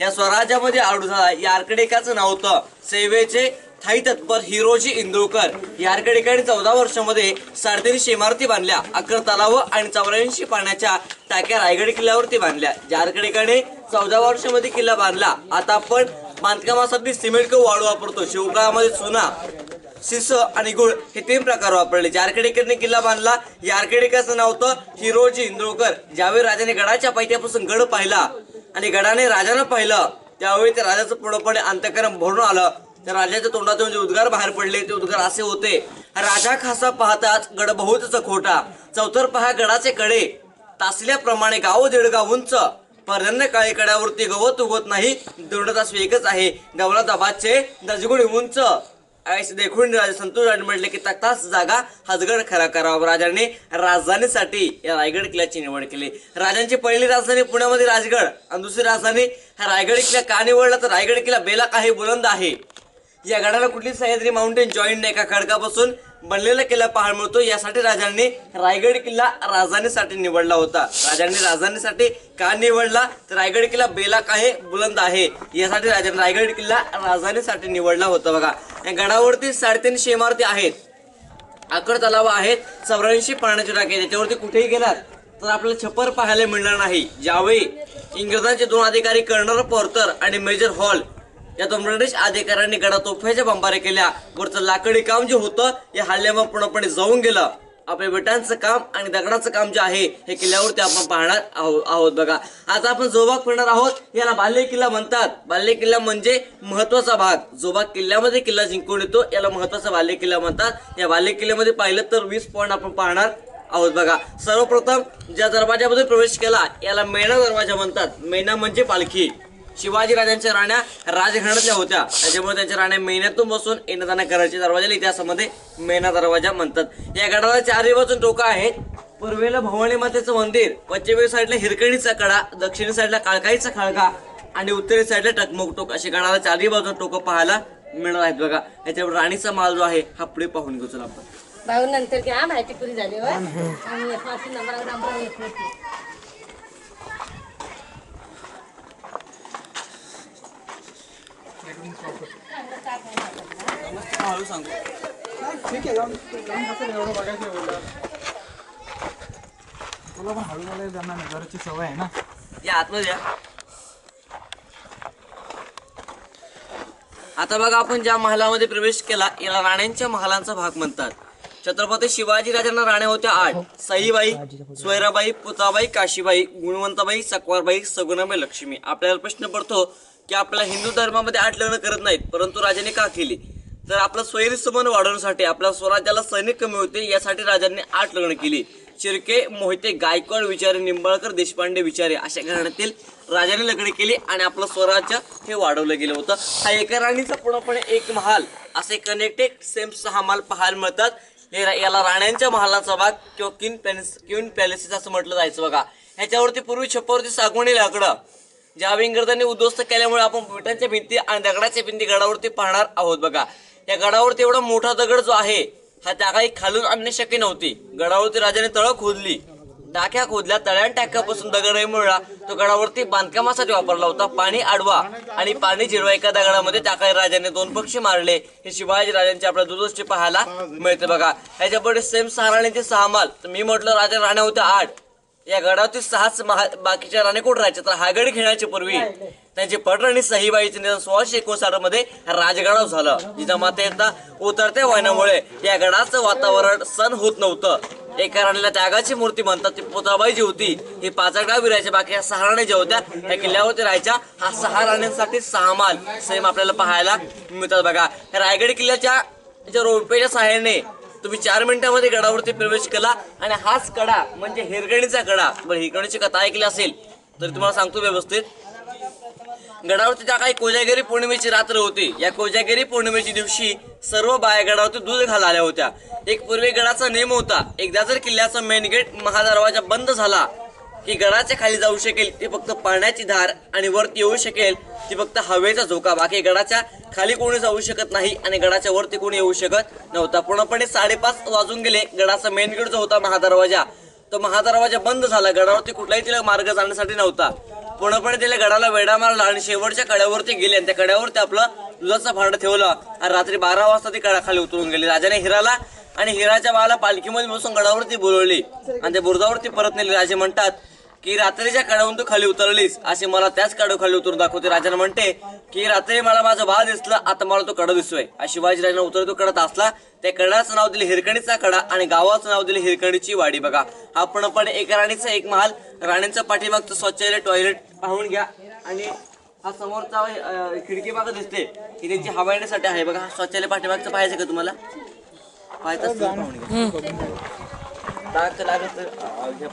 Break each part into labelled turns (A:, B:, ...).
A: या स्वराज्यामध्ये आडू झाला। यारकडेकाचं नाव होतं सेवेचे थाई तत्पर हिरोजी इंदुरकर। यारकडेकाने 14 वर्षामध्ये 350 इमारती बांधल्या, 11 तलाव आणि 84 पाण्याच्या टाक्या रायगड किल्ल्यावरती बांधल्या। यारकडेकाने 14 वर्षामध्ये किल्ला बांधला। आता आपण बांधकामासाठी सिमेंट किंवा वाळू वापरतो। शिवकाळामध्ये चुना, शिस आणि गुळ हे 3 प्रकार वापरले। यारकडेकरने किल्ला बांधला। यारकडेकाचं नाव होतं हिरोजी इंदुरकर। ज्यावेळी राजाने गडाच्या पायथ्यापासून गड पाहिला आणि गडाने राजाला पाहिलं, त्यावेळी त्या राजाचं पूर्णपणे अंतःकरण भरून आलं। त्या राजाच्या तोंडातून जे उद्गार बाहेर पडले ते उद्गार असे होते, राजा खासा पाहताच गड बहुतच खोटा, चौथर पहा गडाचे कडे, तासल्याप्रमाणे गाव 1.5 गाव उंच, पर्जन्य काळे कड्यावरती गवत उगवत नाही, दृढतास वेगच आहे, गवला दाबाचे दजगुणी उंच। ऐस देखून राजा संतोष राणे म्हटले की तख्तास जागा हजगड खरा करावा। राजाने राजधानीसाठी या रायगड किल्ल्याची निवड केली। राजांची पहिली राजधानी पुण्यामध्ये राजगड आणि दुसरी राजधानी रायगड किल्ला का निवडला तर रायगड किल्ला बेला काही बुलंद आहे। या गडाला कुठली सह्याद्री माउंटेन जॉईंट नाही, एका खडकापासून बनलेला किल्ला पाहायला मिळतो। यासाठी राजांनी रायगड किल्ला राजधानीसाठी निवडला होता। राजांनी राजधानीसाठी का निवडला तर रायगड किल्ला बेला काही बुलंद आहे, यासाठी राजांनी रायगड किल्ला राजधानीसाठी निवडला होता। बघा, या गडावरती 350 इमारती आहेत, 11 तलाव आहेत, 84 पाण्याची टाकी। त्याच्यावरती कुठेही गेलात तर आपल्याला छप्पर पाहायला मिळणार नाही। ज्यावेळी इंग्रजांचे 2 अधिकारी कर्नल पॉर्थर आणि मेजर हॉल या 2 ब्रिटिश अधिकाऱ्यांनी गडा तोफाच्या बंबाऱ्या केल्या। वरचं लाकडी काम जे होतं या हल्ल्यावर पूर्णपणे जाऊन गेलं। आपल्या विटांचं काम आणि दगडाचं काम जे आहे हे किल्ल्यावरती आपण पाहणार आहोत। बघा, आता आपण जो भाग फिरणार आहोत याला बाल्य किल्ला म्हणतात। बाल्य किल्ला म्हणजे महत्वाचा भाग। जो भाग किल्ल्यामध्ये किल्ला जिंकून येतो याला महत्वाचा बाल्य किल्ला म्हणतात। या बाल्य किल्ल्यामध्ये पाहिलं तर 20 पॉईंट आपण पाहणार आहोत। बघा, सर्वप्रथम ज्या दरवाजामध्ये प्रवेश केला याला मेणा दरवाजा म्हणतात। मेणा म्हणजे पालखी। शिवाजी राजांच्या राण्या राजघराण्यातल्या होत्या, त्याच्यामुळे त्यांच्या राण्या मेण्यातून बसून येणं जाणं करायचे। दरवाजाला इतिहासामध्ये मेणा दरवाजा म्हणतात। या गडाला 4 बाजून टोका आहेत। पूर्वेला भवानी मातेचं मंदिर, पश्चिमेच्या साईडला हिरकणीचा कडा, दक्षिणी साईडला काळकाईचा खळगा आणि उत्तरे साईडला टकमक टोक अशी गडाला 4 बाजून टोकं पाहायला मिळणार आहेत। बघा, याच्यावर राणीचा माल जो आहे हा पुढे पाहून घेऊ आपण।
B: भाऊ नंतर घ्या माहिती पुरी झाली हो आणि फाशी नंबर
A: हळू सांगू
C: ठीक आहे, जाऊन कसं एवढं बघायचं बोलला तुला पण हळू बोलायला जाणार नाही, घरची सवय आहे ना।
A: या आतमध्ये आता बघा, आपण ज्या महालामध्ये प्रवेश केला याला राण्यांच्या महालांचा भाग म्हणतात। छत्रपती शिवाजी राजांना राण्या होत्या 8, सईबाई, सोयराबाई, पुताबाई, काशीबाई, गुणवंताबाई, सकवारबाई, सगुणाबाई, लक्ष्मी। आपल्याला प्रश्न पडतो की आपल्या हिंदू धर्मामध्ये 8 लग्न करत नाहीत, परंतु राजाने का केली तर आपला स्वैरी संबंध वाढवण्यासाठी, आपल्या स्वराज्याला सैनिक कमी होते यासाठी राजांनी 8 लग्न केली। शिर्के, मोहिते, गायकवाड, विचारे, निंबाळकर, देशपांडे, विचारे अशा घराण्यातील राजाने लग्न केली आणि आपलं स्वराज्य हे वाढवलं गेलं होतं। हा एका राणीचा पूर्णपणे एक महाल असे कनेक्टेड सेम 6 महाल पाहायला मिळतात। याला राण्यांच्या महालाचा भाग किंवा क्वीन पॅलेसेस असं म्हटलं जायचं। बघा, ह्याच्यावरती पूर्वी छप्परवरती सागवणी लाकडं ज्यावेळी इंग्रजांनी उद्ध्वस्त केल्यामुळे आपण विटांच्या भिंती आणि दगडाच्या भिंती गडावरती पाहणार आहोत। बघा, या गडावरती एवढा मोठा दगड जो आहे हा त्या काही खालून आणणे शक्य नव्हती। गडावरती राजाने तळं खोदली, टाक्या खोदल्या, तळ्या टाक्यापासून दगड मिळाला तो गडावरती बांधकामासाठी वापरला होता। पाणी अडवा आणि पाणी जिरवा एका दगडामध्ये टाकाय राजाने 2 पक्षी मारले। हे शिवाजी राजांचे आपल्या दूरदृष्टी पाहायला मिळते। बघा, ह्याच्यापुढे सेम 6 राण्यांचे 6 महाल। मी म्हटलं राजा राण्या होत्या 8, या गडावरती 6 बाकीच्या राणे कुठे राहायचे तर हा गड घेण्याच्या पूर्वी त्यांचे पटराणी सहीबाईचे निधन 1659 मध्ये राजगडावर झालं। जिजामातेचा उतरत्या वयामुळे या गडाचं वातावरण सण होत नव्हतं। एका राणीला त्यागाची मूर्ती म्हणतात, ती पुतळाबाई जी होती ही पाचडगाव विरायच्या, बाकी या 6 राणी ज्या होत्या त्या किल्ल्यावरती राहायच्या। हा 6 राण्यांसाठी 6 महाल सेम आपल्याला पाहायला मिळतात। बघा, रायगड किल्ल्याच्या रोपवेच्या सहाय्याने तुम्ही 4 मिनिटांमध्ये गडावरती प्रवेश केला आणि हाच कडा म्हणजे हिरकणीचा कडा। बरं, हिरकणीची कथा ऐकली असेल तर तुम्हाला सांगतो व्यवस्थित। गडावरती त्या काही कोजागिरी पौर्णिमेची रात्र होती। या कोजागिरी पौर्णिमेच्या दिवशी सर्व बाया गडावरती दूध घालायला आल्या होत्या। एक पूर्वी गडाचा नियम होता, एकदा जर किल्ल्याचा मेन गेट महादरवाजा बंद झाला की गडाच्या खाली जाऊ शकेल ती फक्त पाण्याची धार आणि वरती येऊ शकेल ती फक्त हवेचा झोका। बाकी गडाच्या खाली कोणी जाऊ शकत नाही आणि गडाच्या वरती कोणी येऊ शकत नव्हता। पूर्णपणे 5:30 वाजून गेले। गडाचा मेन गेट जो होता महादरवाजा तो महादरवाजा बंद झाला। गडावरती कुठलाही तिला मार्ग जाण्यासाठी नव्हता। पूर्णपणे त्याला गडाला वेढा मारला आणि शेवटच्या कड्यावरती गेले आणि त्या कड्यावरती आपलं दुधाचा भांड ठेवला आणि रात्री 12 वाजता ती कडाखाली उतरून गेली. राजाने हिराला आणि हिराच्या बाळाला पालखीमध्ये बसून गडावरती बोलवली आणि त्या बुरुजावरती परत नेली. राजे म्हणतात की रात्रीच्या कड्यावरून तू खाली उतरलीस, असे मला त्याच कडं खाली उतरून दाखवते. राजाने म्हणते की रात्री मला माझा बाळ दिसला, आता मला तो कडा दिसतोय. शिवाजी राजाने उतर तो कडा तासला. त्या कडाचं नाव दिले हिरकणीचा कडा आणि गावाचं नाव दिले हिरकणीची वाडी. बघा, हा पूर्णपणे एक राणीचा एक महाल, राणींचा पाठीमागचं शौचालय टॉयलेट पाहून घ्या. आणि हा समोरचा खिडकी बघा दिसते की त्यांची हवा येण्यासाठी आहे. बघा, शौचालय पाठीमागचं पाहायचं का तुम्हाला? पाहायचं पाहून घ्या. टाक लागत तर घ्या.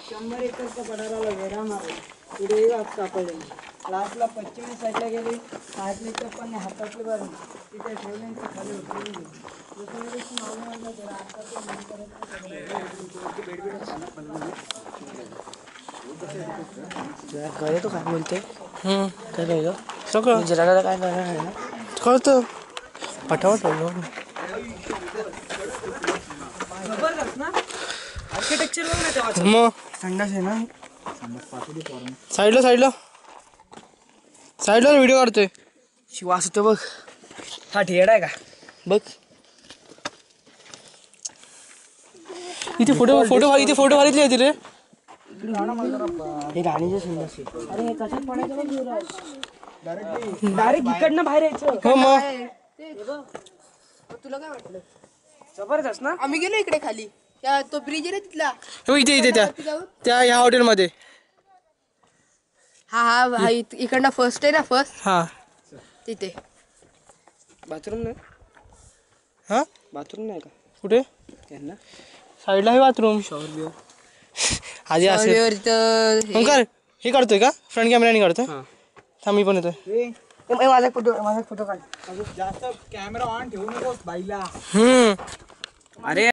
D: शंभर एकरचा पठाराला वेढा मारला. पुढेही वाट सापडले. लास्टला पश्चिमी साईडला गेले. साईडले चप्पाने हातातले भरले. तिथे ठेवले खाली उतरले. दुसऱ्या दिवशी मावळ्यांना जरा
E: तो काय बोलते काय काय सगळं जरा काय करणार आहे ना कळतं पटावट मग
D: संडास आहे ना.
E: साईडला साईडला साईडला व्हिडिओ काढतोय. शिवास होतो बघ.
D: हा ठेड आहे का
E: बघ इथे फोटो फोटो इथे फोटो मारितले होते रे. हे गाणीचे संडास आहे.
D: अरे हे कशात पडायचं डायरेक्ट इकडनं बाहेर यायचं.
E: हो मग
F: तुला काय वाटलं?
D: जबरदस्त ना.
F: आम्ही गेलो इकडे खाली तो ब्रिज आहे तिथला.
E: हो इथे इथे त्या ह्या हॉटेलमध्ये.
F: हा हा हा इकडनं फर्स्ट आहे ना फर्स्ट
E: हा
F: तिथे.
D: बाथरूम नाही.
E: हा
D: बाथरूम नाही का
E: कुठे
D: त्यांना?
E: साईडला आहे बाथरूम. आधी असेल ओंकार हे काढतोय का फ्रंट कॅमेराने काढतोय. थांब मी पण येतोय.
D: माझा फोटो काढ. जास्त कॅमेरा ऑन ठेवू नकोस बाईला.
E: अरे